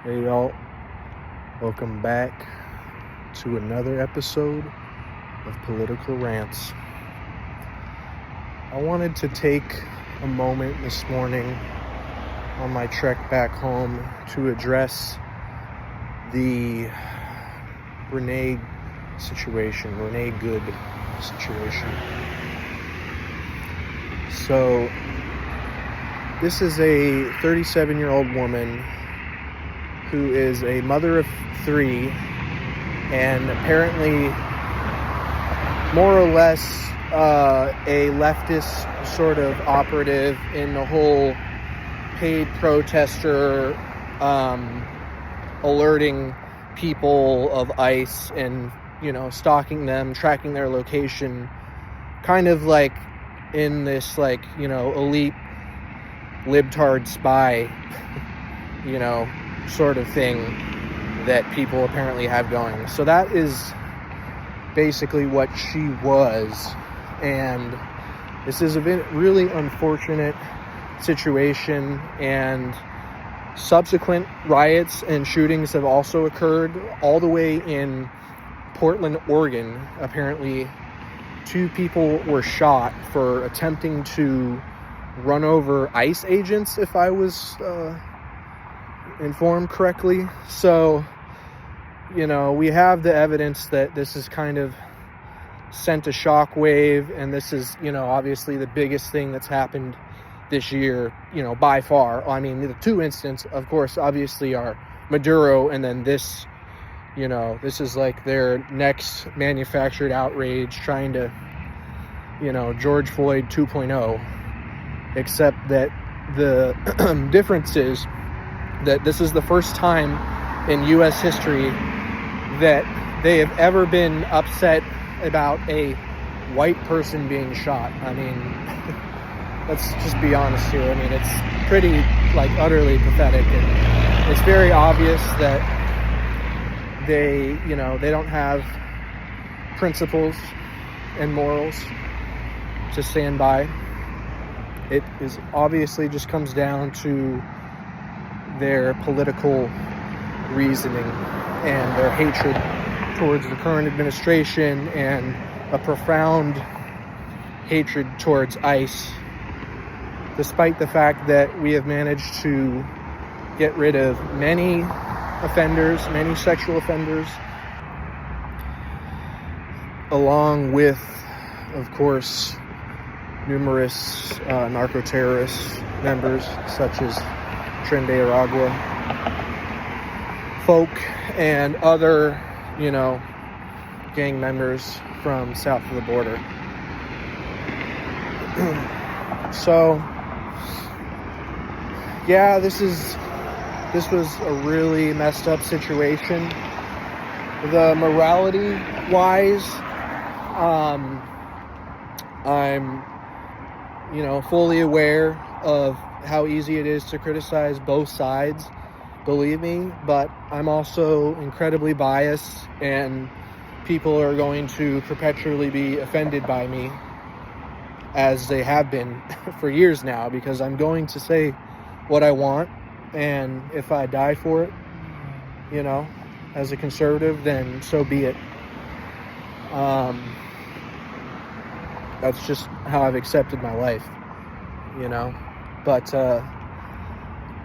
Hey y'all, welcome back to another episode of Political Rants. I wanted to take a moment this morning on my trek back home to address the Renee Good situation. So, this is a 37-year-old woman who is a mother of 3 and apparently more or less a leftist sort of operative in the whole paid protester alerting people of ICE and, stalking them, tracking their location, kind of like in this, elite libtard spy, sort of thing that people apparently have going. So that is basically what she was, and this is a really unfortunate situation, and subsequent riots and shootings have also occurred all the way in Portland, Oregon. Apparently 2 people were shot for attempting to run over ICE agents, if I was informed correctly. So, we have the evidence that this has kind of sent a shockwave, and this is, obviously the biggest thing that's happened this year, by far. I mean, the 2 incidents, of course, obviously are Maduro, and then this, this is like their next manufactured outrage, trying to, George Floyd 2.0, except that the difference is that this is the first time in U.S. history that they have ever been upset about a white person being shot. I mean, let's just be honest here. I mean, it's pretty, utterly pathetic, and it's very obvious that they, they don't have principles and morals to stand by. It is obviously just comes down to their political reasoning and their hatred towards the current administration and a profound hatred towards ICE, despite the fact that we have managed to get rid of many offenders, many sexual offenders, along with, of course, numerous narco-terrorist members such as Tren de Aragua folk and other, gang members from south of the border. So, yeah, this was a really messed up situation. The morality-wise, I'm, fully aware of how easy it is to criticize both sides, believe me, but I'm also incredibly biased, and people are going to perpetually be offended by me, as they have been for years now, because I'm going to say what I want, and if I die for it, as a conservative, then so be it. That's just how I've accepted my life, But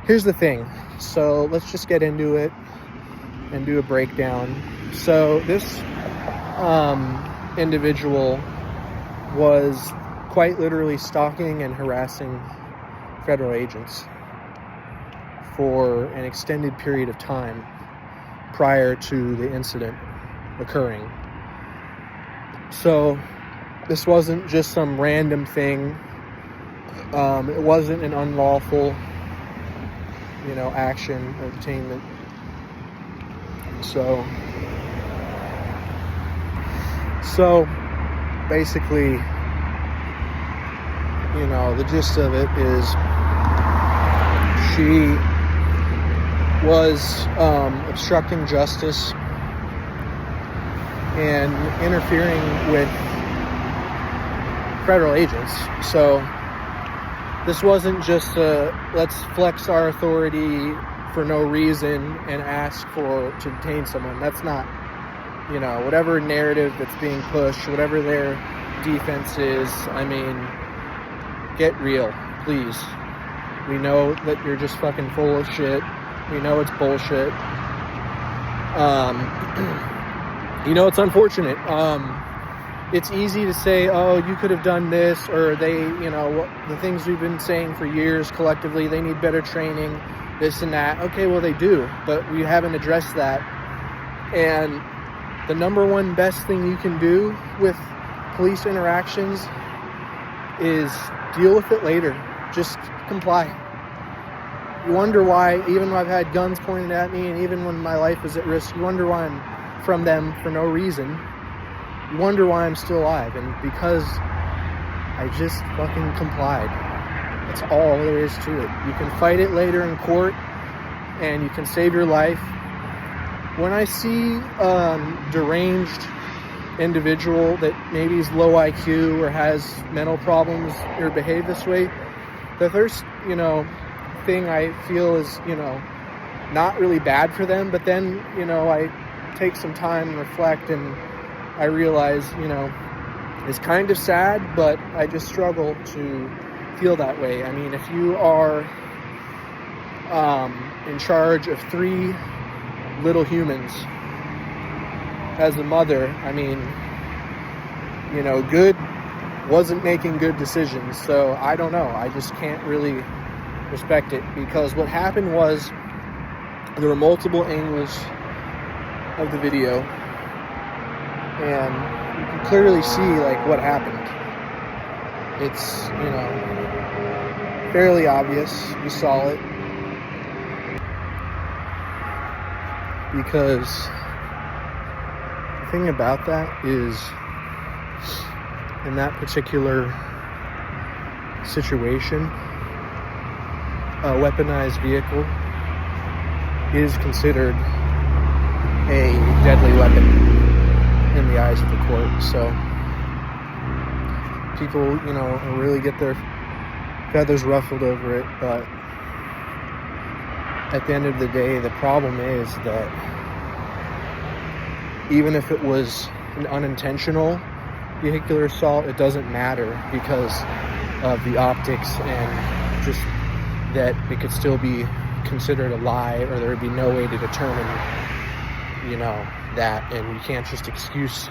here's the thing. So let's just get into it and do a breakdown. So this individual was quite literally stalking and harassing federal agents for an extended period of time prior to the incident occurring. So this wasn't just some random thing. It wasn't an unlawful, action or detainment. So basically, the gist of it is she was obstructing justice and interfering with federal agents. So this wasn't just a let's flex our authority for no reason and ask to detain someone. That's not, whatever narrative that's being pushed, whatever their defense is. I mean, get real, please. We know that you're just fucking full of shit. We know it's bullshit. It's unfortunate. It's easy to say, oh, you could have done this, or they, the things we've been saying for years collectively, they need better training, this and that. Okay, well, they do, but we haven't addressed that. And the number one best thing you can do with police interactions is deal with it later. Just comply. You wonder why, even when I've had guns pointed at me, and even when my life is at risk, you wonder why I'm from them for no reason. You wonder why I'm still alive, and because I just fucking complied. That's all there is to it. You can fight it later in court, and you can save your life. When I see deranged individual that maybe is low IQ or has mental problems or behave this way, the first, thing I feel is, not really bad for them, but then, I take some time and reflect, and I realize, it's kind of sad, but I just struggle to feel that way. I mean, if you are in charge of 3 little humans as a mother, I mean, good wasn't making good decisions, so I don't know. I just can't really respect it, because what happened was there were multiple angles of the video, and you can clearly see what happened. It's fairly obvious. We saw it, because the thing about that is, in that particular situation, a weaponized vehicle is considered a deadly weapon in the eyes of the court. So people, really get their feathers ruffled over it. But at the end of the day, the problem is that even if it was an unintentional vehicular assault, it doesn't matter, because of the optics, and just that it could still be considered a lie, or there would be no way to determine, that. And you can't just excuse,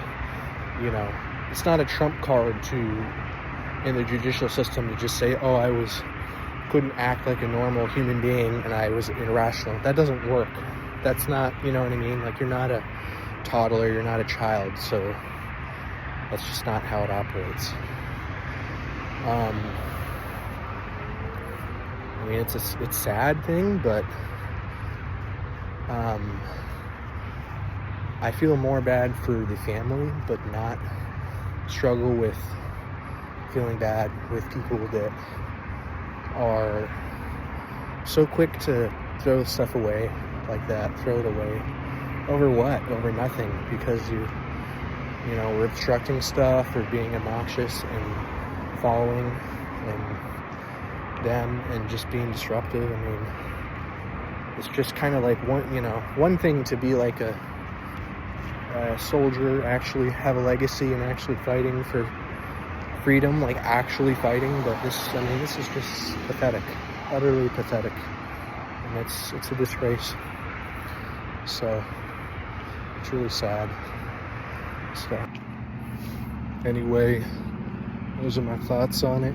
it's not a trump card in the judicial system to just say, oh, couldn't act like a normal human being and I was irrational. That doesn't work. That's not, you know what I mean? You're not a toddler, you're not a child, so that's just not how it operates. It's a sad thing, but I feel more bad for the family, but not struggle with feeling bad with people that are so quick to throw stuff away like that, throw it away. Over what? Over nothing, because we're obstructing stuff or being obnoxious and following them and just being disruptive. I mean, it's just kind of like one thing to be like a soldier, actually have a legacy and actually fighting for freedom, actually fighting, but this is just pathetic, utterly pathetic, and it's a disgrace. So it's really sad. So anyway, those are my thoughts on it.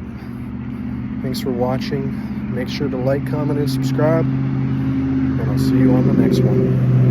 Thanks for watching. Make sure to like, comment, and subscribe, and I'll see you on the next one.